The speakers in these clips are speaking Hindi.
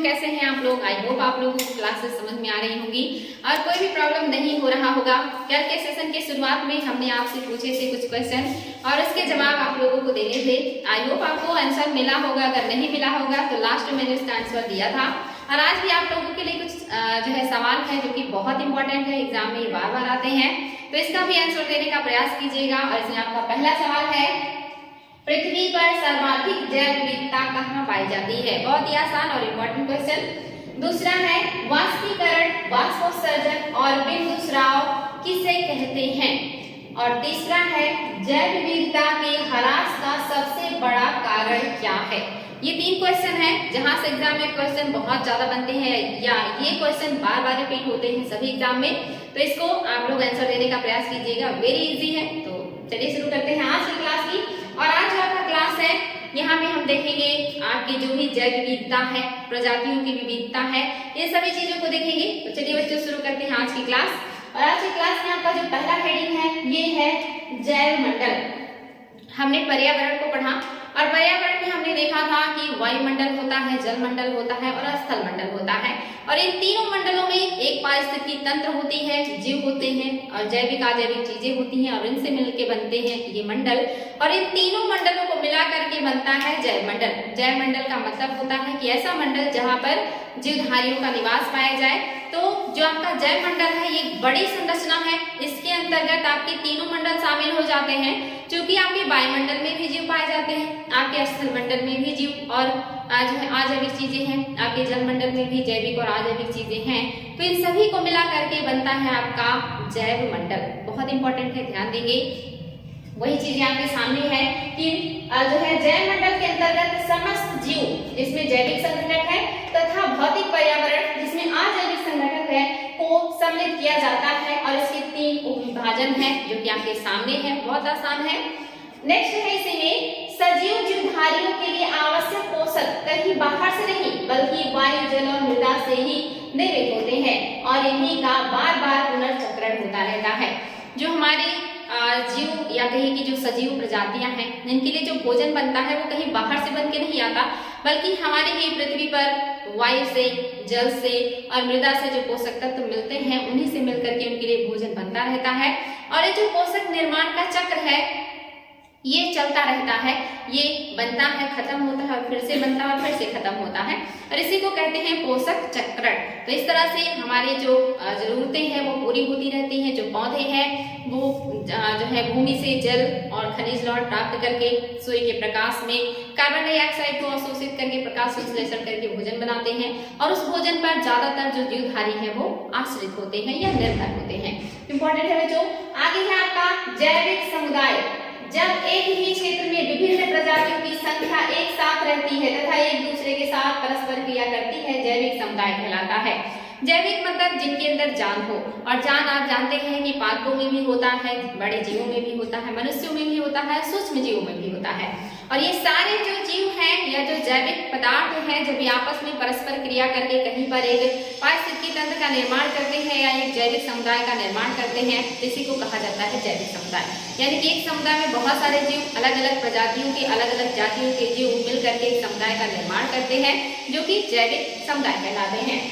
कैसे हैं आप लोग? आई होप आप लोगों को क्लासेस समझ में आ रही होंगी और कोई भी प्रॉब्लम नहीं हो रहा होगा। कल के सेशन के शुरुआत में हमने आपसे पूछे थे कुछ क्वेश्चन और उसके जवाब आप लोगों को देने थे। आई होप आपको आंसर मिला होगा। अगर नहीं मिला होगा तो लास्ट में मैंने इसका आंसर दिया था। और आज भी आप लोगों के लिए कुछ जो है सवाल है जो कि बहुत इंपॉर्टेंट है, एग्जाम में बार बार आते हैं, तो इसका भी आंसर देने का प्रयास कीजिएगा। और इसमें आपका पहला सवाल है, पृथ्वी पर सर्वाधिक जैव विविधता कहाँ पाई जाती है? बहुत ही आसान और इम्पोर्टेंट क्वेश्चन। दूसरा है, वाष्पीकरण, वाष्पोत्सर्जन और बिंदु स्राव किसे कहते हैं? और तीसरा है, जैव विविधता के ह्रास का सबसे बड़ा कारण क्या है? ये तीन क्वेश्चन है जहां से एग्जाम में क्वेश्चन बहुत ज्यादा बनते हैं या ये क्वेश्चन बार बार रिपीट होते हैं सभी एग्जाम में, तो इसको आप लोग आंसर देने का प्रयास कीजिएगा। वेरी इजी है। तो चलिए शुरू करते हैं आज की क्लास की। और आज जो आपका क्लास है यहाँ पे हम देखेंगे आपकी जो भी जैव विविधता है, प्रजातियों की विविधता है, ये सभी चीजों को देखेंगे। तो चलिए बच्चों शुरू करते हैं आज की क्लास। और आज की क्लास में आपका जो पहला हेडिंग है ये है जैव मंडल। हमने पर्यावरण को पढ़ा और पर्यावरण में हमने देखा था कि वायुमंडल होता है, जल मंडल होता है और स्थल मंडल होता है। और इन तीनों मंडलों में एक पारिस्थितिकी तंत्र होती है, जीव होते हैं और जैविक अजैविक चीजें होती हैं और इनसे मिलकर बनते हैं ये मंडल। और इन तीनों मंडलों को मिला करके बनता है जैव मंडल। जैव मंडल का मतलब होता है कि ऐसा मंडल जहाँ पर जीवधारियों का निवास पाया जाए। तो जो आपका जैव मंडल है ये बड़ी संरचना है, इसके अंतर्गत आपके तीनों मंडल शामिल हो जाते हैं। क्योंकि आपके वायुमंडल में भी जीव पाए जाते हैं, आपके स्थल मंडल में भी जीव और जो है अजैविक चीजें हैं, आपके जल मंडल में भी जैविक और अजैविक चीजें हैं। तो इन सभी को मिला करके बनता है आपका जैव मंडल। बहुत इंपॉर्टेंट है, ध्यान देंगे। वही चीजें आपके सामने है कि जो है जैव मंडल के अंतर्गत समस्त जीव जिसमें जैविक संघटक है तथा भौतिक पर्यावरण जिसमें अजैविक संघटक है को सम्मिलित किया जाता है। और इसके तीन उपविभाजन है जो कि आपके सामने है, बहुत आसान है। नेक्स्ट है, इसी में सजीव जीवधारियों के लिए आवश्यक पोषक कहीं बाहर से नहीं बल्कि वायु, जल और मृदा से ही निर्मित होते हैं और इन्हीं का बार बार पुनर्चक्रण होता रहता है। जो हमारे जीव या कहीं की जो सजीव प्रजातियां हैं इनके लिए जो भोजन बनता है वो कहीं बाहर से बन के नहीं आता, बल्कि हमारे ही पृथ्वी पर वायु से, जल से और मृदा से जो पोषक तत्व मिलते हैं उन्हीं से मिलकर के उनके लिए भोजन बनता रहता है। और ये जो पोषक निर्माण का चक्र है ये चलता रहता है, ये बनता है, खत्म होता है और फिर से बनता है और फिर से खत्म होता है और इसी को कहते हैं पोषक चक्रण। तो इस तरह से हमारे जो जरूरतें हैं वो पूरी होती रहती हैं। जो पौधे हैं वो जो है भूमि से जल और खनिज लौट प्राप्त करके सूर्य के प्रकाश में कार्बन डाइऑक्साइड को अवशोषित करके प्रकाश संश्लेषण करके भोजन बनाते हैं और उस भोजन पर ज्यादातर जो जीवधारी है वो आश्रित होते हैं या निर्भर होते हैं। इंपॉर्टेंट है बच्चों। आगे है आपका जैविक समुदाय। जब एक ही क्षेत्र में विभिन्न प्रजातियों की संख्या एक साथ रहती है तथा एक दूसरे के साथ परस्पर क्रिया करती है, जैविक समुदाय कहलाता है। जैविक मतलब जिनके अंदर जान हो, और जान आप जानते हैं कि पादपों में भी होता है, बड़े जीवों में भी होता है, मनुष्यों में भी होता है, सूक्ष्म जीवों में भी होता है। और ये सारे जो जीव हैं या जो जैविक पदार्थ हैं जब ये आपस में परस्पर क्रिया करके कहीं पर एक पारिस्थितिकी तंत्र का निर्माण करते हैं या एक जैविक समुदाय का निर्माण करते हैं, इसी को कहा जाता है जैविक समुदाय। यानी कि एक समुदाय में बहुत सारे जीव, अलग अलग प्रजातियों के, अलग अलग जातियों के जीव मिल करके एक समुदाय का निर्माण करते हैं जो कि जैविक समुदाय कहलाते हैं।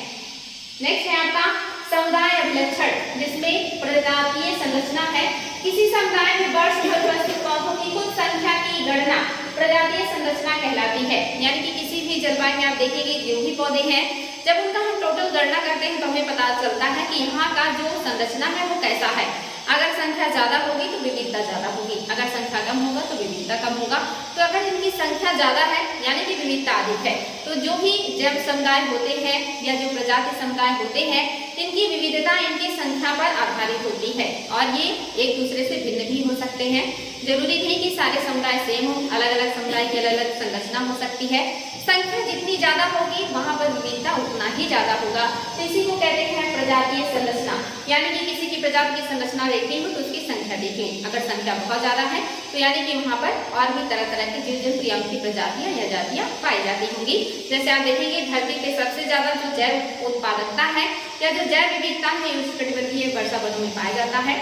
नेक्स्ट है आपका समुदाय अभिलक्षण, जिसमें प्रजातीय संरचना है। किसी समुदाय में वर्ष भर उपस्थित पौधों की कुल संख्या की गणना प्रजातीय संरचना कहलाती है। यानी कि किसी भी जलवायु में आप देखेंगे जो भी पौधे हैं, जब उनका हम टोटल गणना करते हैं तो हमें पता चलता है कि यहाँ का जो संरचना है वो कैसा है। अगर संख्या ज्यादा होगी तो विविधता ज्यादा होगी, अगर संख्या कम होगा तो विविधता कम होगा। तो अगर इनकी संख्या ज्यादा है यानी कि विविधता अधिक है, तो जो भी जैव समुदाय होते हैं या जो प्रजाति समुदाय होते हैं इनकी विविधता इनकी संख्या पर आधारित होती है और ये एक दूसरे से भिन्न भी हो सकते हैं। जरूरी नहीं कि सारे समुदाय सेम हो, अलग अलग समुदाय की अलग अलग संरचना हो सकती है। संख्या जितनी ज्यादा होगी वहां पर विविधता उतना ही ज्यादा होगा। तो इसी को कहते हैं प्रजातीय संरचना। यानी कि किसी की प्रजाति की संरचना देखनी हो तो उसकी संख्या देखें, अगर संख्या बहुत ज्यादा है तो यानी कि वहां पर और भी तरह तरह के जीव जंतु या उनकी प्रजातियां या जातियां पाई जाती होंगी। जैसे आप देखेंगे धरती पे सबसे ज्यादा जो जैव उत्पादकता है या जो जैव विविधता है उष्णकटिबंधीय वर्षावनों में पाया जाता है।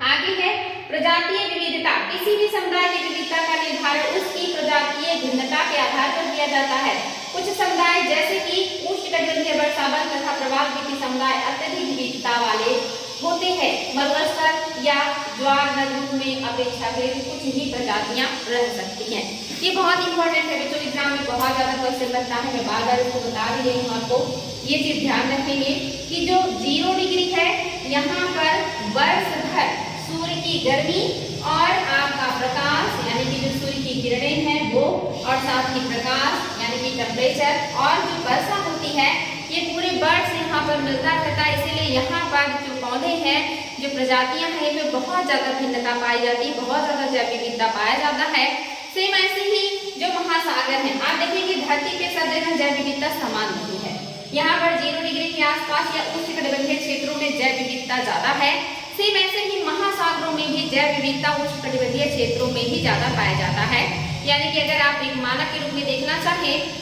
आगे है प्रजातीय विविधता विविधता, किसी भी समुदाय की विविधता का निर्धारण उसकी प्रजातीय भिन्नता के आधार पर किया जाता है। कुछ समुदाय जैसे कि उष्णकटिबंधीय वर्षावन तथा प्रवाल विधि समुदाय अत्यधिक विविधता वाले होते हैं। मरुस्थल या ज्वार नदरूप में अपेक्षाकृत कुछ ही प्रजातियां रह सकती हैं। ये बहुत इंपॉर्टेंट है बच्चों, एग्जाम में बहुत ज्यादा क्वेश्चन बनता है। मैं बार बार इसको बता भी रही हूँ आपको, ये चीज ध्यान रखेंगे कि जो 0 डिग्री है यहाँ पर वर्ष भर सूर्य की गर्मी और आपका प्रकाश यानी कि जो सूर्य की किरणें हैं वो, और साथ ही प्रकाश यानी कि टेम्परेचर और जो वर्षा होती है ये पूरे वर्ष यहाँ पर मिलता रहता है। इसीलिए यहाँ पर जो पौधे हैं, जो प्रजातियां हैं, इनमें बहुत ज्यादा भिन्नता पाई जाती है, बहुत ज्यादा जैव विविधता पाया जाता है। सेम ऐसे ही जो महासागर हैं, आप देखेंगे धरती पे सब जगह जैव विविधता समान नहीं है। यहाँ पर 0 डिग्री के आसपास या उष्णकटिबंधीय क्षेत्रों में जैव विविधता ज्यादा है। सेम ऐसे ही महासागरों में भी जैव विविधता उष्णकटिबंधीय क्षेत्रों में ही ज्यादा पाया जाता है। यानी कि अगर आप एक मानक के रूप में देखना चाहें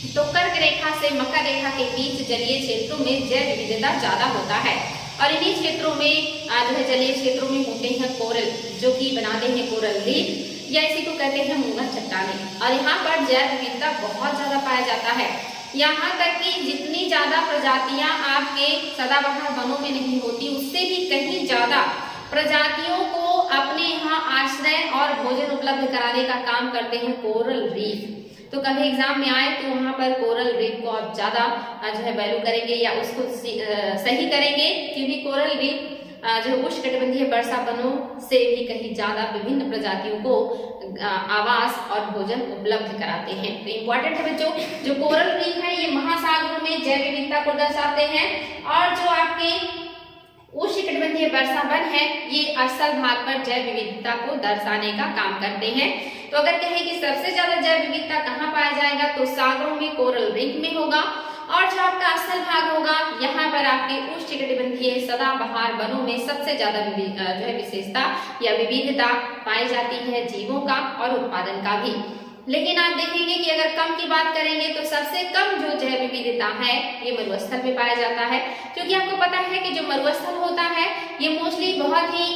तो कर्क रेखा से मकर रेखा के बीच जलीय क्षेत्रों में जैव विविधता ज्यादा होता है, और इन्हीं क्षेत्रों में जो है जलीय क्षेत्रों में होते हैं कोरल, जो कि बनाते हैं कोरल रीफ या इसी को कहते हैं मूंगा चट्टानें, और यहाँ पर जैव विविधता बहुत ज्यादा पाया जाता है। यहाँ तक कि जितनी ज्यादा प्रजातियां आपके सदाबहार वनों में नहीं होती, उससे भी कहीं ज्यादा प्रजातियों को अपने यहाँ आश्रय और भोजन उपलब्ध कराने का काम करते हैं कोरल रीफ। तो कभी एग्जाम में आए तो वहाँ पर कोरल रीफ को आप ज्यादा जो है वैल्यू करेंगे या उसको सही करेंगे, क्योंकि कोरल रीफ जो उष्णकटिबंधीय वर्षा वनों से भी कहीं ज्यादा विभिन्न प्रजातियों को आवास और भोजन उपलब्ध कराते हैं। तो इम्पोर्टेंट है बच्चों, जो कोरल रीफ है ये महासागरों में जैव विविधता को दर्शाते हैं, और जो आपके उष्णकटिबंधीय वर्षा वन है ये स्थल भाग पर जैव विविधता को दर्शाने का काम करते हैं। तो अगर कहें कि सबसे ज्यादा जैव विविधता कहाँ पाया जाएगा, तो सागरों में कोरल रीफ में होगा, और जो आपका स्थल भाग होगा यहाँ पर आपके उष्णकटिबंधीय सदाबहार वनों में सबसे ज्यादा जो है विशेषता या विविधता पाई जाती है जीवों का और उत्पादन का भी। लेकिन आप देखेंगे कि अगर कम की बात करेंगे तो सबसे कम जो जैव विविधता है ये मरुस्थल में पाया जाता है, क्योंकि आपको पता है कि जो मरुस्थल होता है ये मोस्टली बहुत ही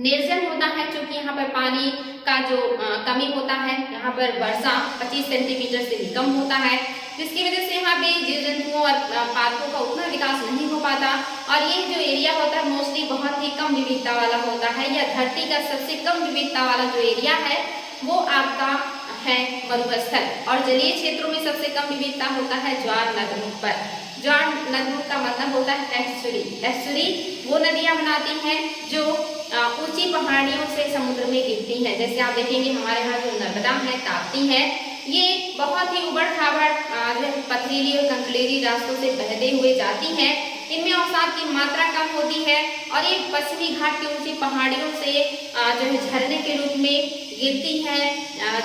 निर्जन होता है, क्योंकि यहाँ पर पानी का जो कमी होता है, यहाँ पर वर्षा 25 सेंटीमीटर से भी कम होता है, जिसकी वजह से यहाँ पे जीव जंतुओं और पादपों का उतना विकास नहीं हो पाता, और ये जो एरिया होता है मोस्टली बहुत ही कम विविधता वाला होता है, या धरती का सबसे कम विविधता वाला जो एरिया है वो आपका है मरुस्थल। और जलीय क्षेत्रों में सबसे कम विविधता होता है ज्वार नदरूप पर। ज्वार नदरूप का मतलब होता है एस्चुरी। एस्चुरी वो नदियां बनाती हैं जो ऊंची पहाड़ियों से समुद्र में गिरती हैं। जैसे आप देखेंगे हमारे यहाँ जो नर्मदा है, ताप्ती है, ये बहुत ही उबड़ खाबड़ पथरीली और कंकरेली रास्तों से बहते हुए जाती हैं। इनमें अवसाद की मात्रा कम होती है, और ये पश्चिमी घाट की ऊंची पहाड़ियों से जो है झरने के रूप में गिरती है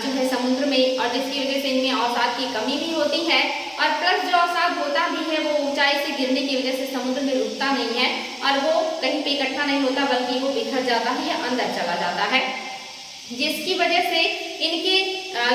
जो है समुद्र में, और जिसकी वजह से इनमें अवसाद की कमी भी होती है, और प्लस जो अवसाद होता भी है वो ऊंचाई से गिरने की वजह से समुद्र में रुकता नहीं है, और वो कहीं पे इकट्ठा नहीं होता बल्कि वो बिखर जाता है या अंदर चला जाता है, जिसकी वजह से इनके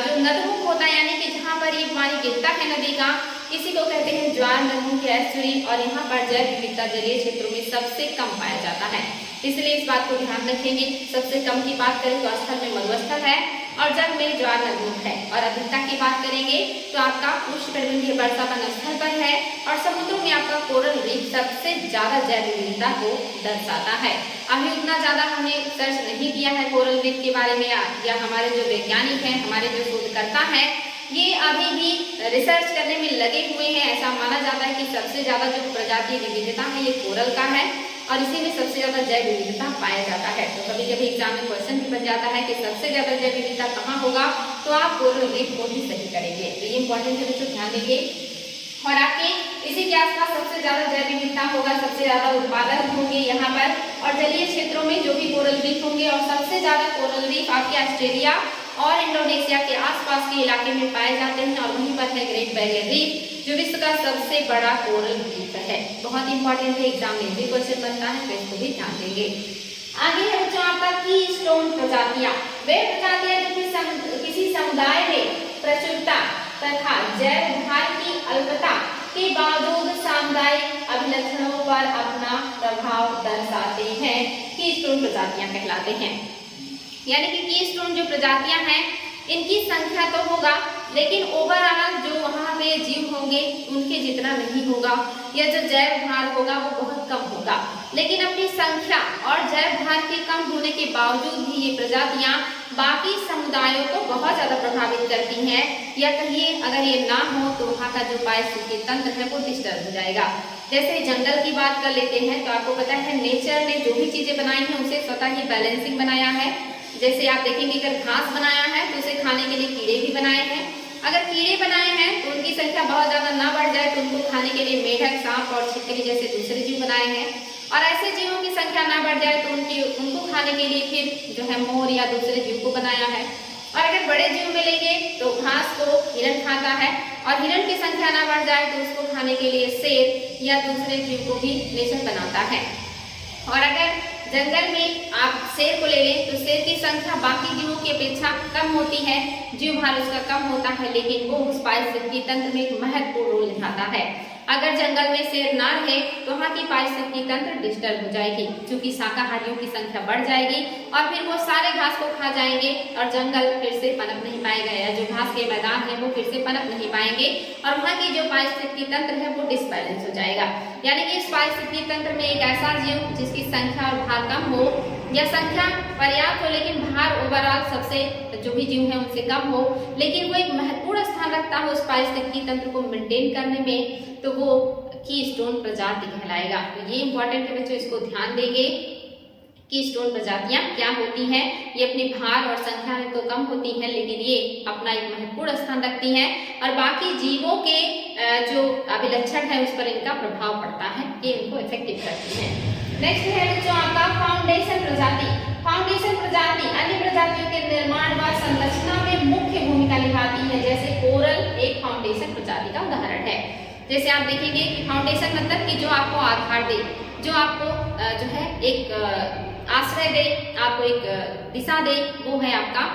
जो नदमुख होता है यानी कि जहाँ पर ये पानी गिरता है नदी का, इसी को कहते हैं ज्वार नदमुख या एस्चुरी, और यहाँ पर जैव विविधता जलीय क्षेत्रों में सबसे कम पाया जाता है। इसलिए इस बात को ध्यान रखेंगे। सबसे कम की बात करें तो स्थल में मरुस्थल है, और जब में ज्वार नदमुख है, और अधिकता की बात करेंगे तो आपका उष्णकटिबंधीय वर्षा वन स्थल पर है, और समुद्रों में आपका कोरल रीफ सबसे ज्यादा जैव विविधता को दर्शाता है। अभी उतना ज्यादा हमने सर्च नहीं किया है कोरल रीफ के बारे में, या हमारे जो वैज्ञानिक हैं, हमारे जो शोधकर्ता हैं, ये अभी भी रिसर्च करने में लगे हुए हैं। ऐसा माना जाता है कि सबसे ज्यादा जो प्रजातीय विविधता है ये कोरल का है, और इसी में सबसे ज्यादा जैव विविधता पाया जाता है। तो कभी कभी एग्जाम में क्वेश्चन भी बन जाता है कि सबसे ज्यादा जैव विविधता कहाँ होगा, तो आप कोरल रीफ को ही सही करेंगे। तो ये इंपॉर्टेंट है बच्चों, ध्यान देंगे। और आपके इसी के आसपास सबसे ज्यादा जैव विविधता होगा, सबसे ज्यादा उत्पादन होंगे यहाँ पर, और जलीय क्षेत्रों में जो भी कोरल रीफ होंगे, और सबसे ज्यादा कोरल रीफ आपके ऑस्ट्रेलिया और इंडोनेशिया के आसपास के इलाके में पाए जाते हैं, और वहीं पर है ग्रेट बैरियर रीफ जो विश्व का सबसे बड़ा कोरल रीफ है। बहुत इंपॉर्टेंट है, एग्जाम में भी क्वेश्चन बनता है, तो इसको भी ध्यान देंगे। आगे है बच्चों आपका की स्टोन प्रजातियां। वे प्रजातियां जो किसी समुदाय में प्रचुरता तथा जैव भार की अल्पता के बावजूद सामुदायिक अभिलक्षणों पर अपना प्रभाव दर्शाते हैं, की स्टोन प्रजातियां कहलाते हैं। यानी कि कीस्टोन जो प्रजातियां हैं इनकी संख्या तो होगा, लेकिन ओवरऑल जो वहाँ पे जीव होंगे उनके जितना नहीं होगा, या जो जैव भार होगा वो बहुत कम होगा। लेकिन अपनी संख्या और जैव भार के कम होने के बावजूद भी ये प्रजातियां बाकी समुदायों को बहुत ज्यादा प्रभावित करती हैं, या कहिए अगर ये ना हो तो वहाँ का जो पारिस्थितिकी तंत्र है वो डिस्टर्ब हो जाएगा। जैसे जंगल की बात कर लेते हैं तो आपको पता है नेचर ने जो भी चीजें बनाई हैं उसे स्वतः ही बैलेंसिंग बनाया है। जैसे आप देखेंगे अगर घास बनाया है तो उसे खाने के लिए कीड़े भी बनाए हैं। अगर कीड़े बनाए हैं तो उनकी संख्या बहुत ज्यादा ना बढ़ जाए तो उनको खाने के लिए मेढक, सांप और छिपकली जैसे दूसरे जीव बनाए हैं। और ऐसे जीवों की संख्या ना बढ़ जाए तो उनको खाने के लिए फिर जो है मोर या दूसरे जीव को बनाया है। और अगर बड़े जीव मिलेंगे तो घास को हिरण खाता है, और हिरण की संख्या ना बढ़ जाए तो उसको खाने के लिए शेर या दूसरे जीव को भी नेचर बनाता है। और अगर जंगल में आप शेर को ले लें तो शेर की संख्या बाकी जीवों की अपेक्षा कम होती है, जीव भार उसका कम होता है, लेकिन वो उस पारिस्थितिकी तंत्र में एक महत्वपूर्ण रोल निभाता है। अगर जंगल में शेर ना रहे तो वहाँ की पारिस्थितिकी तंत्र डिस्टर्ब हो जाएगी, क्योंकि शाकाहारियों की संख्या बढ़ जाएगी और फिर वो सारे घास को खा जाएंगे और जंगल फिर से पनप नहीं पाएगा, या जो घास के मैदान है वो फिर से पनप नहीं पाएंगे और वहाँ की जो पारिस्थितिकी तंत्र है वो डिसबैलेंस हो जाएगा। यानी कि इस पारिस्थितिकी तंत्र में एक ऐसा जीव जिसकी संख्या और भार कम हो, या संख्या पर्याप्त हो लेकिन भार ओवरऑल सबसे जो भी जीव है उनसे कम हो, लेकिन वो एक महत्वपूर्ण स्थान रखता हो उस पारिस्थितिकी तंत्र को मेंटेन करने में, तो वो कीस्टोन प्रजाति कहलाएगा। तो ये इंपॉर्टेंट है बच्चों, इसको ध्यान देंगे। कीस्टोन प्रजातियां क्या होती हैं? ये अपने भार और संख्या में तो कम होती हैं, लेकिन ये अपना एक महत्वपूर्ण स्थान रखती हैं और बाकी जीवों के जो अभिलक्षण है उस पर इनका प्रभाव पड़ता है, ये इनको इफेक्टिव करती हैं। नेक्स्ट है बच्चों आपका फाउंडेशन प्रजाति। फाउंडेशन प्रजाति अन्य प्रजातियों के निर्माण व संरचना में मुख्य भूमिका निभाती है। जैसे कोरल एक फाउंडेशन प्रजाति का उदाहरण है। जैसे आप देखेंगे कि फाउंडेशन मतलब कि जो आपको आधार दे, जो आपको जो है एक आश्रय दे, आपको एक दिशा दे, वो है आपका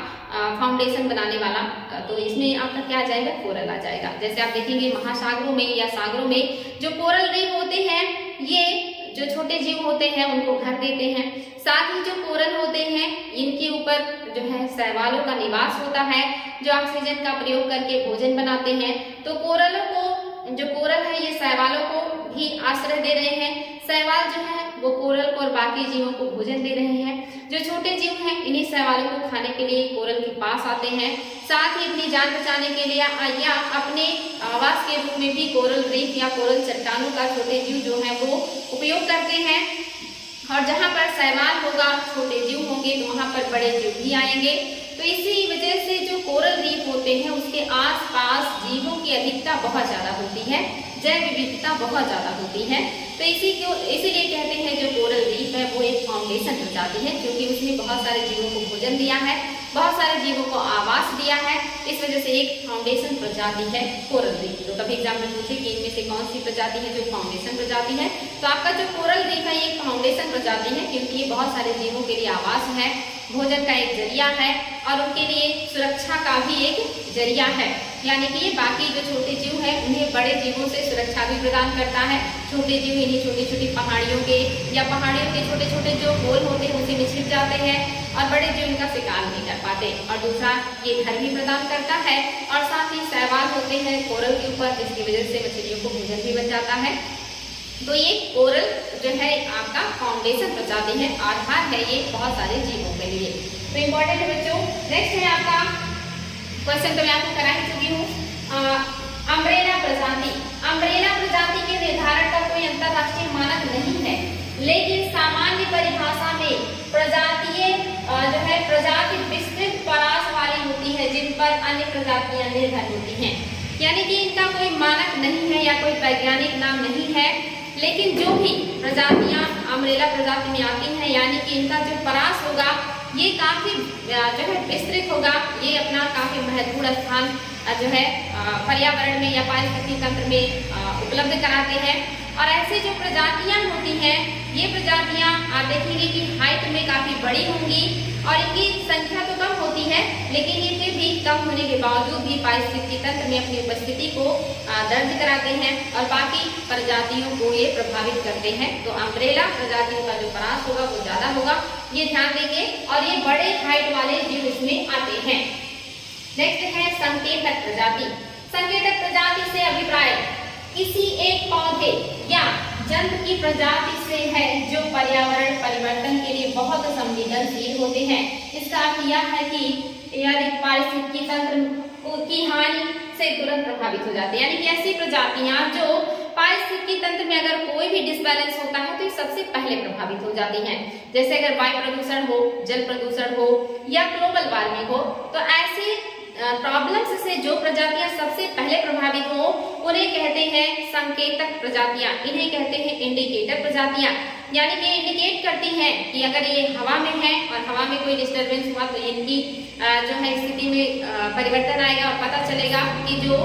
फाउंडेशन बनाने वाला। तो इसमें आपका क्या आ जाएगा? कोरल आ जाएगा। जैसे आप देखेंगे महासागरों में या सागरों में जो कोरल रीफ होते हैं, ये जो छोटे जीव होते हैं उनको घर देते हैं। साथ ही जो कोरल होते हैं इनके ऊपर जो है शैवालों का निवास होता है, जो ऑक्सीजन का प्रयोग करके भोजन बनाते हैं। तो कोरलों को, जो कोरल है ये शैवालों को भी आश्रय दे रहे हैं। शैवाल जो है वो कोरल को और बाकी जीवों को भोजन दे रहे हैं। जो छोटे जीव हैं इन्हीं शैवालों को खाने के लिए कोरल के पास आते हैं। साथ ही अपनी जान बचाने के लिए या अपने आवास के रूप में भी कोरल रीफ या कोरल चट्टानों का छोटे जीव जो है वो उपयोग करते हैं। और जहाँ पर शैवाल होगा, छोटे जीव होंगे, तो वहाँ पर बड़े जीव भी आएंगे। तो इसी वजह से जो कोरल रीफ होते हैं उसके आसपास जीवों की अधिकता बहुत ज्यादा होती है, जैव विविधता बहुत ज्यादा होती है। तो इसीलिए कहते हैं जो कोरल रीफ है वो एक फाउंडेशन प्रजाति है, क्योंकि उसने बहुत सारे जीवों को भोजन दिया है, बहुत सारे जीवों को आवास दिया है। इस वजह से एक फाउंडेशन प्रजाति है कोरल रीफ। तो कभी एग्जाम में पूछे कि इनमें से कौन सी प्रजाति है जो फाउंडेशन प्रजाति है, तो आपका जो कोरल रीफ है ये एक फाउंडेशन प्रजाति है, क्योंकि ये बहुत सारे जीवों के लिए आवास है, भोजन का एक जरिया है और उनके लिए सुरक्षा का भी एक जरिया है। यानी कि ये बाकी जो छोटे जीव हैं उन्हें बड़े जीवों से सुरक्षा भी प्रदान करता है। छोटे जीव इन्हीं छोटी छोटी पहाड़ियों के या पहाड़ियों के छोटे छोटे जो होल होते हैं उसी में छिप जाते हैं और बड़े जीव इनका शिकार नहीं कर पाते। और दूसरा ये घर भी प्रदान करता है और साथ ही शैवाल होते हैं कोरल के ऊपर, जिसकी वजह से मछलियों को भोजन भी बन जाता है। तो ये कोरल जो है आपका फाउंडेशन प्रजाति है, आधार है ये बहुत सारे जीवों के लिए। तो इम्पोर्टेंट है बच्चों। नेक्स्ट है आपका क्वेश्चन, तो मैं आपको करा ही चुकी हूँ, अम्ब्रेला प्रजाति। अम्ब्रेला प्रजाति के निर्धारण का कोई अंतरराष्ट्रीय मानक नहीं है, लेकिन सामान्य परिभाषा में प्रजातियां जो है प्रजाति विस्तृत परास वाली होती है, जिन पर अन्य प्रजातियां निर्भर होती हैं। यानी कि इनका कोई मानक नहीं है या कोई वैज्ञानिक नाम नहीं है, लेकिन जो भी प्रजातियां अम्ब्रेला प्रजाति में आती हैं, यानी कि इनका जो परास होगा ये काफी जो है विस्तृत होगा, ये अपना काफी महत्वपूर्ण स्थान जो है पर्यावरण में या पारिस्थितिकी तंत्र में उपलब्ध कराते हैं। और ऐसे जो प्रजातियां होती हैं ये प्रजातियां आप देखेंगे कि हाइट में काफी बड़ी होंगी और इनकी संख्या तो कम होती है, लेकिन ये फिर भी कम होने के बावजूद भी पारिस्थितिकी तंत्र में अपनी उपस्थिति को दर्ज कराते हैं और बाकी प्रजातियों को ये प्रभावित करते हैं। तो अम्ब्रेला प्रजातियों का जो परास होगा वो ज्यादा होगा, ये ध्यान देंगे। और ये बड़े हाइट वाले जीव इसमें आते हैं। नेक्स्ट है संकेतक प्रजाति। संकेतक प्रजाति से अभिप्राय किसी एक पौधे या जंतु की प्रजाति से है जो पर्यावरण परिवर्तन के लिए बहुत संवेदनशील होते हैं। इसका अर्थ यह है कि यदि पारिस्थितिकी तंत्र की हानि से तुरंत प्रभावित हो जाते हैं, यानी कि ऐसी प्रजातियां जो पारिस्थितिकी तंत्र में अगर कोई भी डिसबैलेंस होता है तो ये सबसे पहले प्रभावित हो जाती हैं। जैसे अगर वायु प्रदूषण हो, जल प्रदूषण हो या ग्लोबल वार्मिंग हो, तो ऐसे प्रॉब्लम्स से जो प्रजातियां सबसे पहले प्रभावित हो उन्हें कहते हैं संकेतक प्रजातियां। इन्हें कहते हैं इंडिकेटर प्रजातियां, यानी कि इंडिकेट करती हैं कि अगर ये हवा में है और हवा में कोई डिस्टरबेंस हुआ तो इनकी जो है स्थिति में परिवर्तन आएगा और पता चलेगा कि जो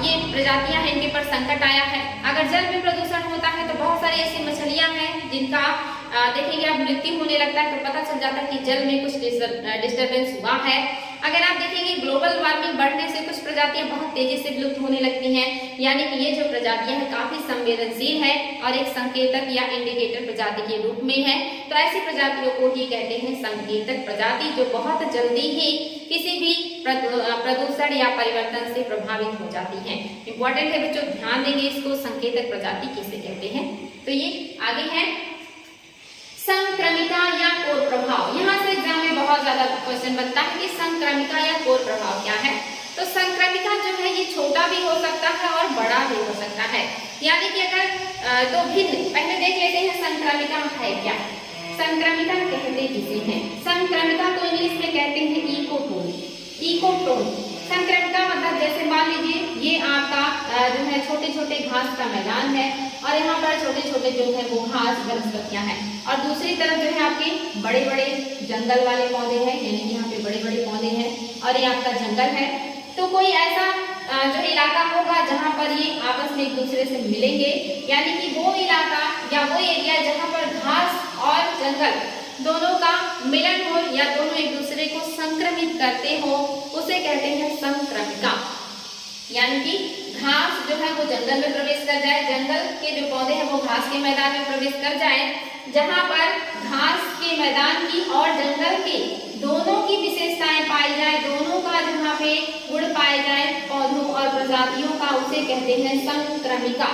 ये प्रजातियां हैं इनके पर संकट आया है। अगर जल में प्रदूषण होता है तो बहुत सारी ऐसी मछलियां हैं जिनका देखेंगे आप मृत्यु होने लगता है, तो पता चल जाता है कि जल में कुछ डिस्टरबेंस हुआ है। अगर आप देखेंगे ग्लोबल वार्मिंग बढ़ने से कुछ प्रजातियां बहुत तेजी से विलुप्त होने लगती हैं, यानी कि ये जो प्रजातियां हैं काफी संवेदनशील है और एक संकेतक या इंडिकेटर प्रजाति के रूप में है। तो ऐसी प्रजातियों को ही कहते हैं संकेतक प्रजाति, जो बहुत जल्दी ही किसी भी प्रदूषण या परिवर्तन से प्रभावित हो जाती है। इंपॉर्टेंट है बच्चों, ध्यान देंगे इसको, संकेतक प्रजाति किसे कहते हैं। तो ये आगे है संक्रमिका या कोर प्रभाव। यहाँ से एग्जाम में बहुत ज्यादा क्वेश्चन बनता है कि संक्रमिका या कोर प्रभाव क्या है। तो संक्रमिका जो है ये छोटा भी हो सकता है और बड़ा भी हो सकता है, यानी कि अगर दो भिन्न, पहले देख लेते हैं संक्रमिका है क्या। संक्रमिका कहते किसे हैं? संक्रमिका को इंग्लिश में कहते हैं इकोटोन। इकोटोन संक्रमिका मतलब जैसे मान लीजिए ये आपका जो है छोटे छोटे घास का मैदान है और यहाँ पर छोटे छोटे जो है वो घास वनस्पतियां हैं, और दूसरी तरफ जो है आपके बड़े बड़े जंगल वाले पौधे हैं, यानी कि यहाँ पे बड़े बड़े पौधे हैं और ये आपका जंगल है। तो कोई ऐसा जो इलाका होगा जहाँ पर ये आपस में एक दूसरे से मिलेंगे, यानी कि वो इलाका या वो एरिया जहाँ पर घास और जंगल दोनों का मिलन हो या दोनों एक दूसरे को संक्रमित करते हो, उसे कहते हैं संक्रमिका। यानी कि घास जो है वो जंगल में प्रवेश कर जाए, जंगल के जो पौधे हैं वो घास के मैदान में प्रवेश कर जाए, जहां पर घास के मैदान की और जंगल के दोनों की विशेषताएं पाई जाए, दोनों का जहाँ पे गुण पाए जाए पौधों और प्रजातियों का, उसे कहते हैं संक्रमिका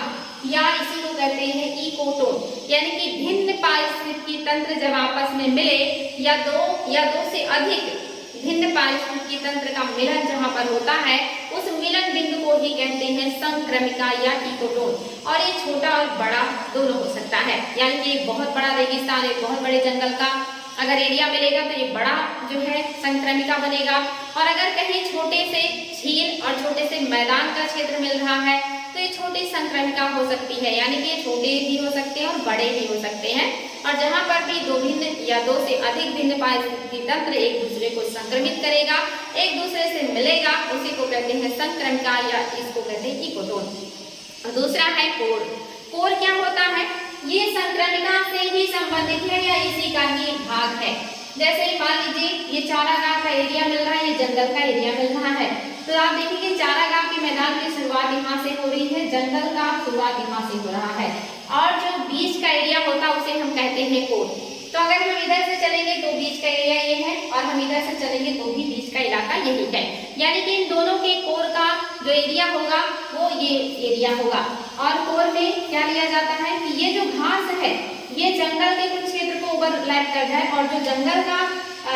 या इसी को कहते हैं इकोटोन। यानी कि भिन्न पारिस्थितिकी तंत्र जब आपस में मिले या दो से अधिक भिन्न पारिस्थितिकी तंत्र का मिलन जहाँ पर होता है, उस मिलन बिंदु को ही कहते हैं संक्रमिका या इकोटोन। और ये छोटा और बड़ा दोनों हो सकता है, यानी कि एक बहुत बड़ा रेगिस्तान, एक बहुत बड़े जंगल का अगर एरिया मिलेगा तो ये बड़ा जो है संक्रमिका बनेगा, और अगर कहीं छोटे से झील और छोटे से मैदान का क्षेत्र मिल रहा है तो ये छोटी संक्रमिका हो सकती है, यानी कि ये छोटे भी हो सकते हैं और बड़े भी हो सकते हैं। और जहाँ पर भी दो भिन्न या दो से अधिक भिन्न पारिस्थितिकी तंत्र एक दूसरे को संक्रमित करेगा, एक दूसरे से मिलेगा, उसी को कहते हैं संक्रमिका या इसको कहते हैं इकोटोन। दूसरा है कोर। कोर क्या होता है? ये संक्रमिका से ही संबंधित है या इसी का ही भाग है। जैसे मान लीजिए ये चारागाह का एरिया मिल रहा है, ये जंगल का एरिया मिल रहा है, तो आप देखेंगे चारागाह के मैदान की शुरुआत यहाँ से हो रही है, जंगल का शुरुआत यहाँ से हो रहा है, और जो बीच का एरिया होता है उसे हम कहते हैं कोर। तो अगर हम इधर से चलेंगे तो बीच का एरिया ये है, और हम इधर से चलेंगे तो भी बीच का इलाका यही है, यानी कि इन दोनों के कोर का जो एरिया होगा वो ये एरिया होगा। और कोर में क्या लिया जाता है कि ये जो घास है ये जंगल के कुछ क्षेत्र को ओवरलैप कर जाए, और जो जंगल का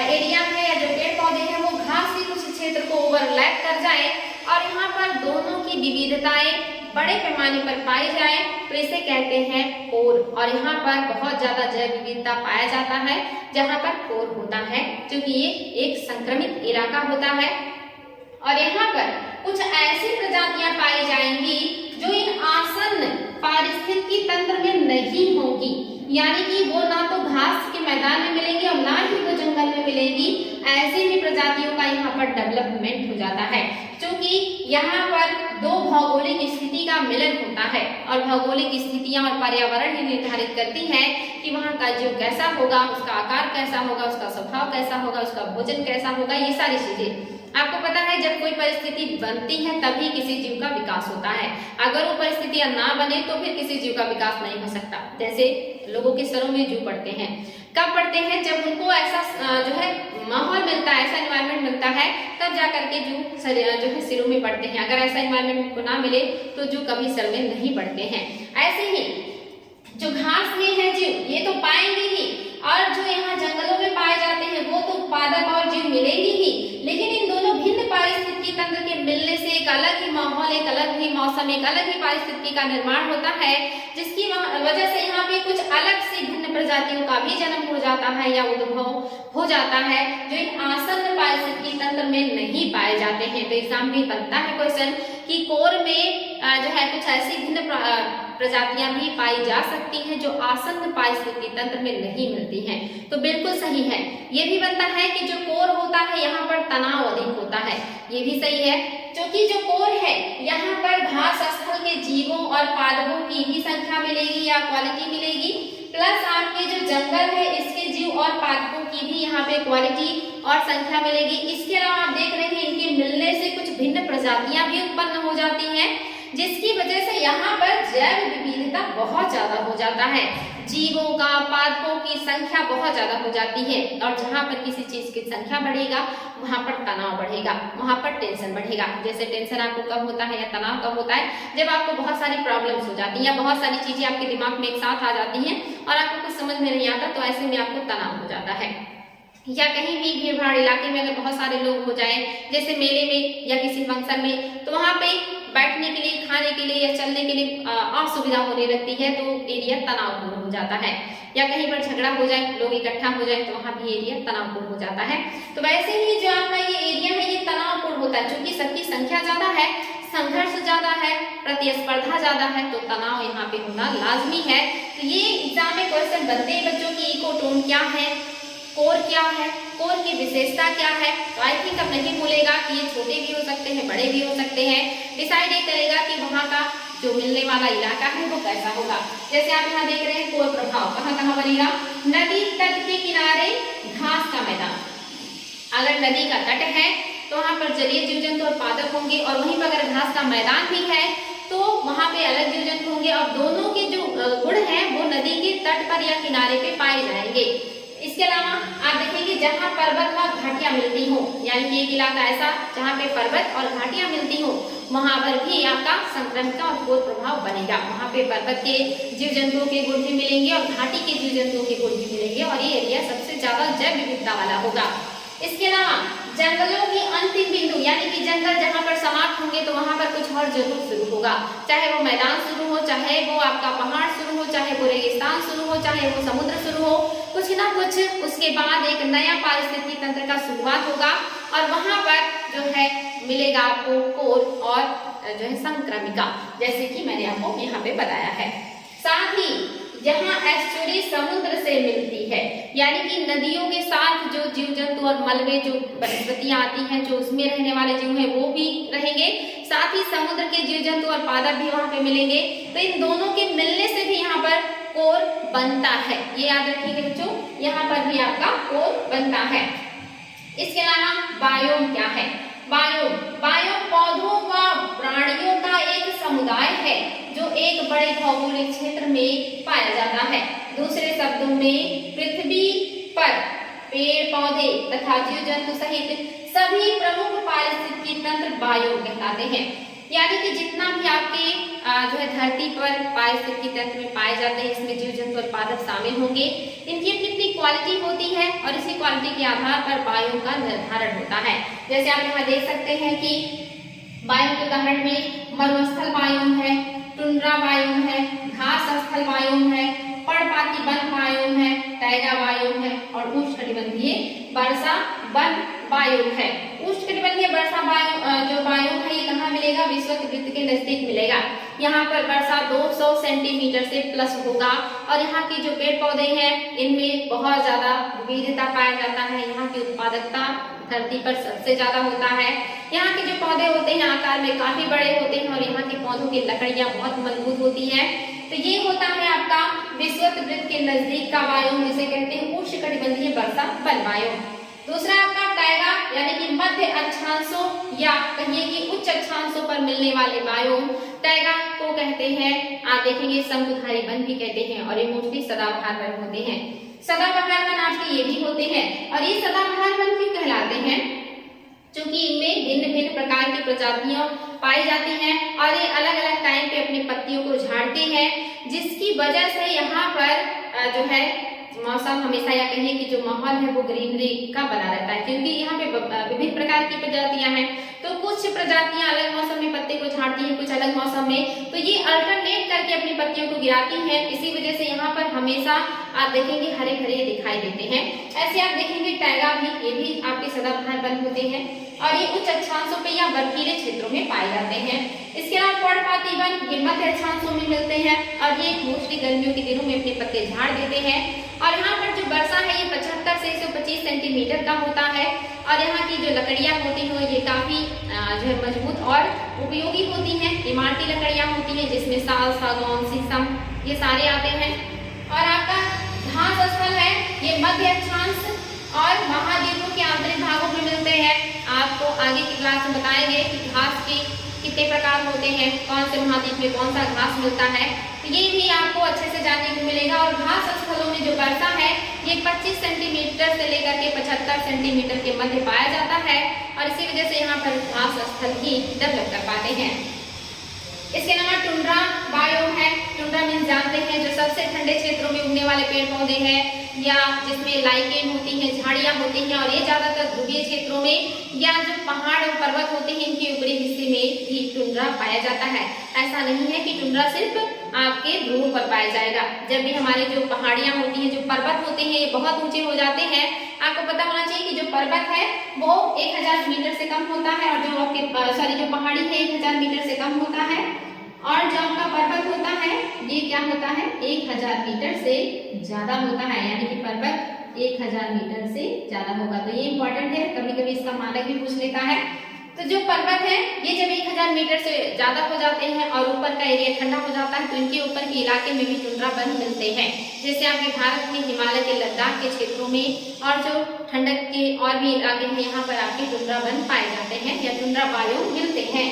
एरिया है या जो पेड़ पौधे हैं वो घास के कुछ क्षेत्र को ओवरलैप कर जाए, और यहाँ पर दोनों की विविधताएं बड़े पैमाने पर पाई जाए, तो इसे कहते हैं कोर। और यहाँ पर बहुत ज्यादा जैव विविधता पाया जाता है जहाँ पर कोर होता है, क्योंकि ये एक संक्रमित इलाका होता है। और यहाँ पर कुछ ऐसी प्रजातियां पाई जाएंगी जो इन आसन्न पारिस्थितिकी तंत्र में नहीं होंगी, यानी कि वो ना तो घास के मैदान में मिलेंगी और ना ही वो जंगल में मिलेगी। ऐसी भी प्रजातियों का यहाँ पर डेवलपमेंट हो जाता है, क्योंकि यहाँ पर दो भौगोलिक स्थिति का मिलन होता है और भौगोलिक स्थितियां और पर्यावरण ही निर्धारित करती है कि वहाँ का जीव कैसा होगा, उसका आकार कैसा होगा, उसका स्वभाव कैसा होगा, उसका भोजन कैसा होगा। ये सारी चीजें आपको पता है, जब कोई परिस्थिति बनती है तभी किसी जीव का विकास होता है। अगर वो परिस्थितियां ना बने तो फिर किसी जीव का विकास नहीं हो सकता। जैसे लोगों के सरों में जू पड़ते हैं, कब पड़ते हैं? जब उनको ऐसा जो है माहौल मिलता है, ऐसा एनवायरनमेंट मिलता है, तब जाकर के जू जो है सिरों में पड़ते हैं। अगर ऐसा एनवायरनमेंट उनको ना मिले तो जू कभी सिर में नहीं पड़ते हैं। ऐसे ही जो घास में है जीव ये तो पाएंगे ही, और जो यहाँ जंगलों में पाए जाते हैं वो तो पादप और जीव मिलेंगे ही, लेकिन इन दोनों भिन्न पारिस्थितिकी तंत्र के मिलने से एक अलग ही माहौल, एक अलग ही मौसम, एक अलग ही पारिस्थितिकी का निर्माण होता है, जिसकी वजह से यहाँ पे कुछ अलग सी भिन्न प्रजातियों का भी जन्म हो जाता है या उद्भव हो जाता है, जो इन आसन्न पारिस्थितिकी तंत्र में नहीं पाए जाते हैं। तो एग्जाम में बनता है क्वेश्चन कि कोर में जो है कुछ ऐसी भिन्न प्रजातियां भी पाई जा सकती हैं जो आसन्न पारिस्थितिकी तंत्र में नहीं मिलती हैं। तो बिल्कुल सही है। ये भी बनता है कि जो कोर होता है यहाँ पर तनाव अधिक होता है, ये भी सही है, क्योंकि जो कोर है यहाँ पर घास स्थल के जीवों और पादपों की भी संख्या मिलेगी या क्वालिटी मिलेगी, प्लस आपके जो जंगल है इसके जीव और पादपों की भी यहाँ पे क्वालिटी और संख्या मिलेगी। इसके अलावा आप देख रहे हैं इनके मिलने से कुछ भिन्न प्रजातियां भी उत्पन्न हो जाती हैं, जिसकी वजह से यहाँ पर जैव विविधता बहुत ज्यादा हो जाता है, जीवों का, पादपों की संख्या बहुत ज्यादा हो जाती है। और जहाँ पर किसी चीज की संख्या बढ़ेगा वहां पर तनाव बढ़ेगा, वहां पर टेंशन बढ़ेगा। जैसे टेंशन आपको कब होता है या तनाव कब होता है? जब आपको बहुत सारी प्रॉब्लम्स हो जाती हैं या बहुत सारी चीजें आपके दिमाग में एक साथ आ जाती हैं और आपको कुछ समझ में नहीं आता, तो ऐसे में आपको तनाव हो जाता है। या कहीं भी भीड़ भाड़ इलाके में अगर बहुत सारे लोग हो जाए, जैसे मेले में या किसी फंक्शन में, तो वहां पे बैठने के लिए, खाने के लिए या चलने के लिए असुविधा होने लगती है, तो एरिया तनावपूर्ण हो जाता है। या कहीं पर झगड़ा हो जाए, लोग इकट्ठा हो जाए, तो वहां भी एरिया तनावपूर्ण हो जाता है। तो वैसे ही जो आपका ये एरिया है ये तनावपूर्ण होता है, क्योंकि सबकी संख्या ज्यादा है, संघर्ष ज्यादा है, प्रतिस्पर्धा ज्यादा है, तो तनाव यहाँ पे होना लाजमी है। तो ये एग्जाम में क्वेश्चन बनते हैं बच्चों की इकोटोन क्या है, कोर क्या है, कोर की विशेषता क्या है। तो आई थिंक अब नहीं भूलेगा कि ये छोटे भी हो सकते हैं, बड़े भी हो सकते हैं। डिसाइड ये करेगा कि वहाँ का जो मिलने वाला इलाका है वो कैसा होगा। जैसे आप यहाँ देख रहे हैं कोर प्रभाव कहाँ कहाँ बनेगा? नदी तट के किनारे घास का मैदान, अगर नदी का तट है तो वहाँ पर जलीय जीव जंतु और पादप होंगे, और वहीं पर अगर घास का मैदान भी है तो वहाँ पे अलग जीव जंतु होंगे, और दोनों के जो गुण हैं वो नदी के तट पर या किनारे पे पाए जाएंगे। इसके अलावा आप देखेंगे जहाँ पर्वत व घाटियां मिलती हो, यानी कि एक इलाका ऐसा जहाँ पे पर्वत और घाटियां मिलती हो, वहां पर भी आपका संक्रमिका और कोर प्रभाव बनेगा। वहां पे पर्वत के जीव जंतुओं के गुण भी मिलेंगे और घाटी के जीव जंतुओं के गुण भी मिलेंगे, और ये एरिया सबसे ज्यादा जैव विविधता वाला होगा। इसके अलावा जंगलों की अंतिम बिंदु, यानी कि जंगल जहाँ पर समाप्त होंगे तो वहां पर कुछ और जरूर शुरू होगा, चाहे वो मैदान शुरू हो, चाहे वो आपका पहाड़ शुरू हो, चाहे वो रेगिस्तान शुरू हो, चाहे वो समुद्र शुरू हो, कुछ ना कुछ उसके बाद एक नया पारिस्थितिकी तंत्र का शुरुआत होगा, और वहां पर जो है मिलेगा आपको कोर और जो है संक्रमिका, जैसे कि मैंने आपको यहाँ पे बताया है। साथ ही जहाँ एस्चुरी समुद्र से मिलती है, यानी कि नदियों के साथ जो जीव जंतु और मलबे जो वनस्पतियां आती हैं, जो उसमें रहने वाले जीव हैं वो भी रहेंगे, साथ ही समुद्र के जीव जंतु और पादप भी वहां पे मिलेंगे। तो इन दोनों के मिलने से भी यहाँ पर कोर बनता है, ये याद रखिएगा बच्चों, यहाँ पर भी आपका कोर बनता है। इसके अलावा बायोम क्या है? बायोम पौधों व प्राणियों का एक समुदाय है जो एक बड़े भौगोलिक क्षेत्र में पाया जाता है। दूसरे शब्दों में पृथ्वी पर पेड़ पौधे तथा जीव जंतु सहित सभी प्रमुख पारिस्थितिकी तंत्र बायोम कहलाते हैं। यानी कि जितना भी आपके जो है धरती पर पारिस्थितिकी तंत्र में पाए जाते हैं, इसमें जीव जंतु और पादप शामिल होंगे। इनकी अपनी अपनी क्वालिटी होती है और इसी क्वालिटी के आधार पर बायोम का निर्धारण होता है। जैसे आप यहाँ देख सकते हैं कि बायोम के उदाहरण में मरुस्थल बायोम है, टुंड्रा बायोम है, घास स्थल बायोम है, पर्णपाती वन बायोम है, टैगा बायोम है और उष्णकटिबंधीय वर्षा वन बायोम है। उष्णकटिबंधीय वर्षा बायोम जो बायोम है ये कहाँ मिलेगा? मिलेगा, विषुवत वृत्त के नजदीक मिलेगा। यहाँ पर वर्षा 200 सेंटीमीटर से प्लस होगा और यहाँ की जो पेड़ पौधे हैं इनमें बहुत ज्यादा विविधता पाया जाता है। यहाँ की उत्पादकता धरती पर सबसे ज्यादा होता है। यहाँ के जो पौधे होते हैं आकार में काफी बड़े होते हैं और यहाँ के पौधों की लकड़ियां बहुत मजबूत होती हैं। तो ये होता है आपका विषुवत वृत्त के नजदीक का वायुव्य, जिसे कहते हैं उष्णकटिबंधीय वर्षा वन वायुव्य। दूसरा आपका टाइगा यानी कि मध्य अक्षांशों या कहिए कि उच्च अक्षांशों पर मिलने वाले वायुव्य टाइगा को कहते हैं। आप देखेंगे शंकुधारी वन भी कहते हैं और ये मोस्टली सदाबहार वन होते हैं। सदाबहार वन आपके ये भी होते हैं और ये सदाबहार वन क्यों कहलाते हैं? क्योंकि इनमें भिन्न भिन्न प्रकार की प्रजातियां पाई जाती हैं और ये अलग अलग टाइम पे अपनी पत्तियों को झाड़ते हैं, जिसकी वजह से यहाँ पर जो है मौसम हमेशा या कहिए कि जो माहौल है वो ग्रीनरी का बना रहता है, क्योंकि यहाँ पे विभिन्न प्रकार की प्रजातियां हैं। तो कुछ प्रजातियां अलग मौसम में पत्ते को झाड़ती हैं, कुछ अलग मौसम में, तो ये अल्टरनेट करके अपनी पत्तियों को गिराती हैं। इसी वजह से यहाँ पर हमेशा आप देखेंगे हरे भरे दिखाई देते हैं। ऐसे आप देखेंगे टाइगा भी, ये भी आपके सदाबहार वन होते हैं और ये उच्च अक्षांशों पे या बर्फीले क्षेत्रों में पाए जाते हैं। इसके अलावा पर्णपाती वन ये मध्य अक्षांशों में मिलते हैं और ये मोस्टली गर्मियों के दिनों में अपने पत्ते झाड़ देते हैं। और यहाँ पर जो वर्षा है ये 75 से 125 सेंटीमीटर का होता है और यहाँ की जो लकड़ियाँ होती हैं ये काफी जो है मजबूत और उपयोगी होती हैं। इमारती लकड़ियाँ होती हैं जिसमें साल, सागौन, शीशम ये सारे आते हैं। और आपका घास स्थल है ये मध्य अक्षांश और महाद्वीपों के आंतरिक भागों में मिलते हैं। आपको आगे की क्लास में बताएंगे कि घास के कितने प्रकार होते हैं, कौन से महाद्वीप में कौन सा घास मिलता है, तो ये भी आपको अच्छे से जानने को मिलेगा। और घास स्थलों में जो वर्षा है ये 25 सेंटीमीटर से लेकर के 75 सेंटीमीटर के मध्य पाया जाता है और इसी वजह से यहाँ पर घास स्थल ही डेवलप कर पाते हैं। इसके अलावा टुंड्रा बायोम है। टुंड्रा मीन्स जानते हैं जो सबसे ठंडे क्षेत्रों में उगने वाले पेड़ पौधे हैं या जिसमें लाइकेन होती हैं, झाड़ियां होती हैं और ये ज्यादातर ध्रुवीय क्षेत्रों में या जो पहाड़ और पर्वत होते हैं इनके ऊपरी हिस्से में भी टुंड्रा पाया जाता है। ऐसा नहीं है कि टुंड्रा सिर्फ आपके ध्रुवों पर पाया जाएगा। जब भी हमारे जो पहाड़ियां होती हैं, जो पर्वत होते हैं ये बहुत ऊंचे हो जाते हैं। आपको पता होना चाहिए कि जो पर्वत है वो 1000 मीटर से कम होता है और जो आपके जो पहाड़ी है 1000 मीटर से कम होता है और जो आपका पर्वत होता है ये क्या होता है 1000 मीटर से ज्यादा होता है, यानी कि पर्वत 1000 मीटर से ज्यादा होगा। तो ये इंपॉर्टेंट है, कभी कभी इसका मानक भी पूछ लेता है। तो जो पर्वत है ये जब 1000 मीटर से ज्यादा हो जाते हैं और ऊपर का एरिया ठंडा हो जाता है तो इनके ऊपर के इलाके में भी टुंड्रा वन मिलते हैं। जैसे आपके भारत में हिमालय के लद्दाख के क्षेत्रों में और जो ठंडक के और भी इलाके हैं यहाँ पर आपके टुंड्रा वन पाए जाते हैं या टुंड्रा बायोम मिलते हैं।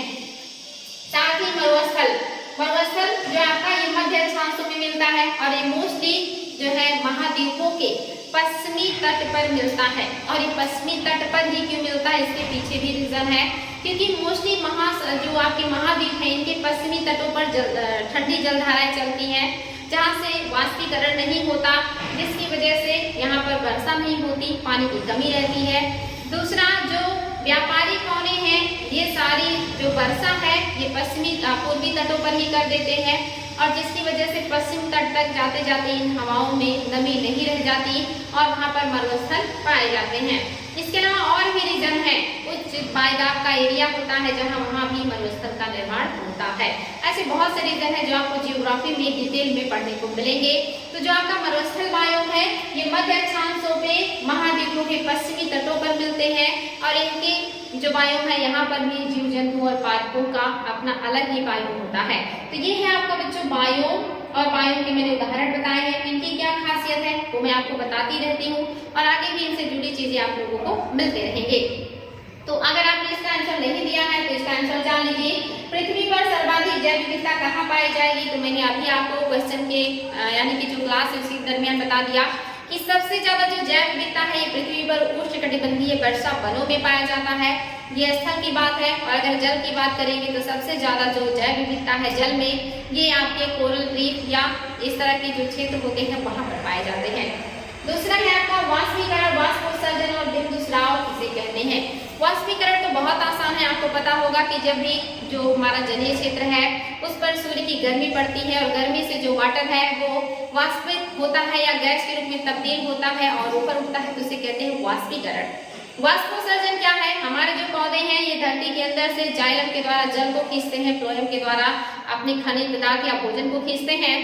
साथ ही मरुस्थल जो आपका ये मध्य अक्षांशों में मिलता है और ये मोस्टली जो है महाद्वीपों के पश्चिमी तट पर मिलता है। और ये पश्चिमी तट पर ही क्यों मिलता है इसके पीछे भी रीजन है, क्योंकि मोस्टली जो आपके महाद्वीप है इनके पश्चिमी तटों पर ठंडी जलधाराएं चलती हैं जहाँ से वाष्पीकरण नहीं होता, जिसकी वजह से यहाँ पर वर्षा नहीं होती, पानी की कमी रहती है। दूसरा जो व्यापारी कोने हैं ये सारी जो वर्षा है ये पश्चिमी पूर्वी तटों पर ही कर देते हैं और जिसकी वजह से पश्चिम तट तक जाते जाते इन हवाओं में नमी नहीं रह जाती और वहाँ पर मरुस्थल पाए जाते हैं। इसके अलावा और भी रीजन है, उच्च पायदाब का एरिया होता है जहाँ वहाँ भी मरुस्थल का निर्माण होता है। ऐसे बहुत से रीजन है जो आपको जियोग्राफी में डिटेल में पढ़ने को मिलेंगे। तो जो आपका मरुस्थल बायोम है ये मध्य अक्षांशों पे महाद्वीपों के पश्चिमी तटों पर मिलते हैं और इनके जो बायोम है यहाँ पर भी जीव जंतु और पादपों का अपना अलग ही बायोम होता है। तो ये है आपका बच्चों बायोम और बायोम के मैंने उदाहरण बताए हैं, इनकी क्या खासियत है वो मैं आपको बताती रहती हूँ और आगे भी इनसे जुड़ी चीजें आप लोगों को मिलते रहेंगे। तो अगर आपने इसका आंसर नहीं दिया है तो इसका आंसर जान लीजिए। पृथ्वी पर सर्वाधिक जैव विविधता कहाँ पाई जाएगी? तो मैंने अभी आपको क्वेश्चन के यानी कि जो क्लास है उसके दरमियान बता दिया कि सबसे ज्यादा जो जैव विविधता है ये पृथ्वी पर उष्णकटिबंधीय वर्षा वनों में पाया जाता है। ये स्थल की बात है। और अगर जल की बात करेंगे तो सबसे ज्यादा जो जैव विविधता है जल में ये आपके कोरल रीफ या इस तरह के जो क्षेत्र होते हैं वहां पर पाए जाते हैं। दूसरा है आपका वाष्पीकरण, वाष्पोत्सर्जन और बिंदु स्राव किसे कहते हैं। वाष्पीकरण तो बहुत आसान है, आपको पता होगा कि जब भी जो हमारा जलीय क्षेत्र है उस पर सूर्य की गर्मी पड़ती है और गर्मी से जो वाटर है वो वाष्पित होता है या गैस के रूप में तब्दील होता है और ऊपर उठता है तो उसे कहते हैं वाष्पीकरण। वाष्पोत्सर्जन क्या है? हमारे जो पौधे हैं ये धरती के अंदर से जाइलम के द्वारा जल को खींचते हैं, फ्लोएम के द्वारा अपने खनिज पदार्थ या भोजन को खींचते हैं,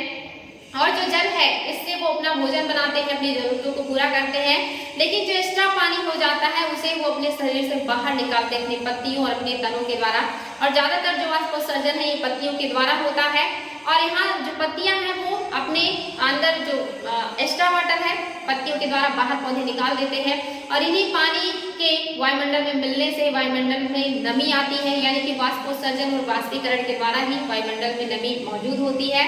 और जो जल है इससे वो अपना भोजन बनाते हैं, अपनी जरूरतों को पूरा करते हैं। लेकिन जो एक्स्ट्रा पानी हो जाता है उसे वो अपने शरीर से बाहर निकालते हैं अपनी पत्तियों और अपने तनों के द्वारा, और ज्यादातर जो वाष्पोत्सर्जन है ये पत्तियों के द्वारा होता है। और यहाँ जो पत्तियां हैं वो अपने अंदर जो एक्स्ट्रा वाटर है पत्तियों के द्वारा बाहर पौधे निकाल देते हैं, और इन्हीं पानी के वायुमंडल में मिलने से वायुमंडल में नमी आती है, यानी कि वाष्पोत्सर्जन और वाष्पीकरण के द्वारा ही वायुमंडल में नमी मौजूद होती है।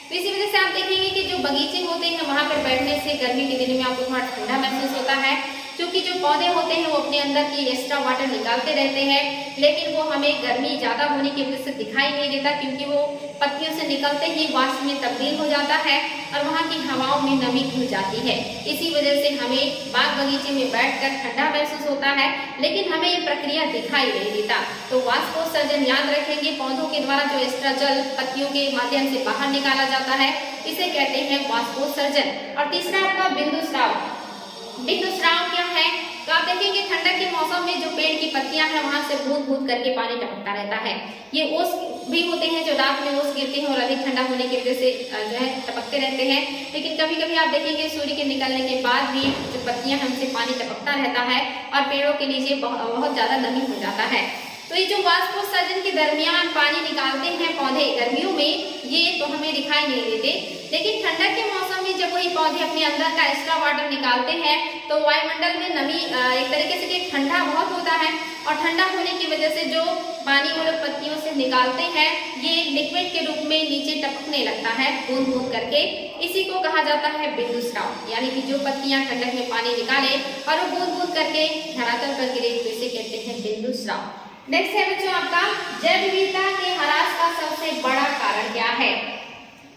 तो इसी वजह से आप देखेंगे कि जो बगीचे होते हैं वहां पर बैठने से गर्मी के दिन में आपको थोड़ा ठंडा महसूस होता है, क्योंकि जो पौधे होते हैं वो अपने अंदर की एक्स्ट्रा वाटर निकालते रहते हैं, लेकिन वो हमें गर्मी ज्यादा होने की वजह से दिखाई नहीं देता, क्योंकि वो पत्तियों से निकलते ही वाष्प में तब्दील हो जाता है और वहाँ की हवाओं में नमी घुल जाती है। इसी वजह से हमें बाग बगीचे में बैठकर ठंडा महसूस होता है, लेकिन हमें ये प्रक्रिया दिखाई नहीं देता। तो वाष्पोत्सर्जन याद रखेंगे, पौधों के द्वारा जो एक्स्ट्रा जल पत्तियों के माध्यम से बाहर निकाला जाता है इसे कहते हैं वाष्पोत्सर्जन। और तीसरा आपका बिंदु स्राव। बिंदु स्राव क्या है? तो आप देखेंगे ठंडक के मौसम में जो पेड़ की पत्तियां हैं वहां से बूंद बूंद करके पानी टपकता रहता है। ये ओस भी होते हैं जो रात में ओस गिरते हैं और अधिक ठंडा होने की वजह से जो है टपकते रहते हैं, लेकिन कभी कभी आप देखेंगे सूर्य के निकलने के बाद भी जो पत्तियां हैं उनसे पानी टपकता रहता है और पेड़ों के नीचे बहुत ज्यादा नमी हो जाता है। तो ये जो वाष्पोत्सर्जन के दरमियान पानी निकालते हैं पौधे गर्मियों में, ये तो हमें दिखाई नहीं देते, लेकिन ठंडक के मौसम में जब वही पौधे अपने अंदर का एक्स्ट्रा वाटर निकालते हैं तो वायुमंडल में नमी एक तरीके से ठंडा बहुत होता है, और ठंडा होने की वजह से जो पानी वो लोग पत्तियों से निकालते हैं ये लिक्विड के रूप में नीचे टपकने लगता है बूंद बूंद करके। इसी को कहा जाता है बिंदु स्राव, यानी कि जो पत्तियां ठंडक में पानी निकाले और वो बूंद बूंद करके धरातल पर गिरे तो इसे कहते हैं बिंदु स्राव। नेक्स्ट है बच्चों आपका जैव विविधता के ह्रास का सबसे बड़ा कारण क्या है?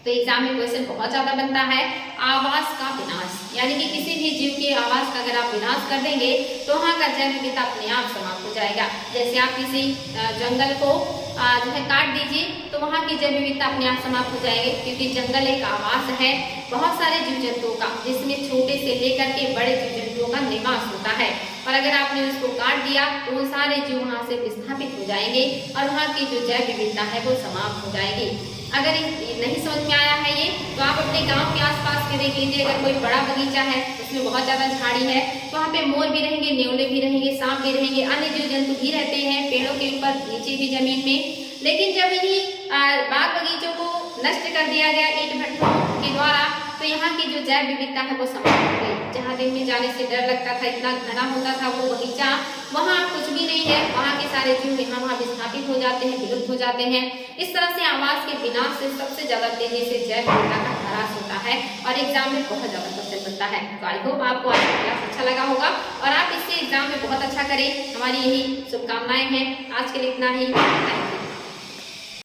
तो एग्जाम में क्वेश्चन बहुत ज्यादा बनता है, आवास का विनाश, यानी कि किसी भी जीव के आवास का अगर आप विनाश कर देंगे तो वहाँ का जैव विविधता अपने आप समाप्त हो जाएगा। जैसे आप किसी जंगल को जो है काट दीजिए तो वहाँ की जैव विविधता अपने आप समाप्त हो जाएगी, क्योंकि जंगल एक आवास है बहुत सारे जीव जंतुओं का, जिसमें छोटे से लेकर के बड़े जीव जंतुओं का निवास होता है। और अगर आपने उसको काट दिया तो वो सारे जीव वहाँ से विस्थापित हो जाएंगे और वहाँ की जो जैव विविधता है वो समाप्त हो जाएगी। अगर नहीं समझ में आया है ये तो आप अपने गांव के आसपास में देख लीजिए, अगर कोई बड़ा बगीचा है उसमें बहुत ज्यादा झाड़ी है तो वहाँ पे मोर भी रहेंगे, नेवले भी रहेंगे, सांप भी रहेंगे, अन्य जीव जंतु भी रहते हैं पेड़ों के ऊपर, नीचे भी जमीन में। लेकिन जब इन्हीं बाग बगीचों को नष्ट कर दिया गया ईंट भट्ठों के द्वारा तो यहाँ की जो जैव विविधता है वो समाप्त हो गई। जहाँ दिन में जाने से डर लगता था, इतना घना होता था वो बगीचा, वहाँ कुछ भी नहीं है, वहाँ के सारे जीव यहाँ वहाँ विस्थापित हो जाते हैं, विलुप्त हो जाते हैं। इस तरह से आवास के विनाश से सबसे ज्यादा तेजी से जैव विविधता का ह्रास होता है और एग्जाम में बहुत ज्यादा क्वेश्चन बनता है। तो आई होप आपको आज का क्लास अच्छा लगा होगा और आप इससे एग्जाम में बहुत अच्छा करें, हमारी यही शुभकामनाएं हैं। आज के लिए इतना ही।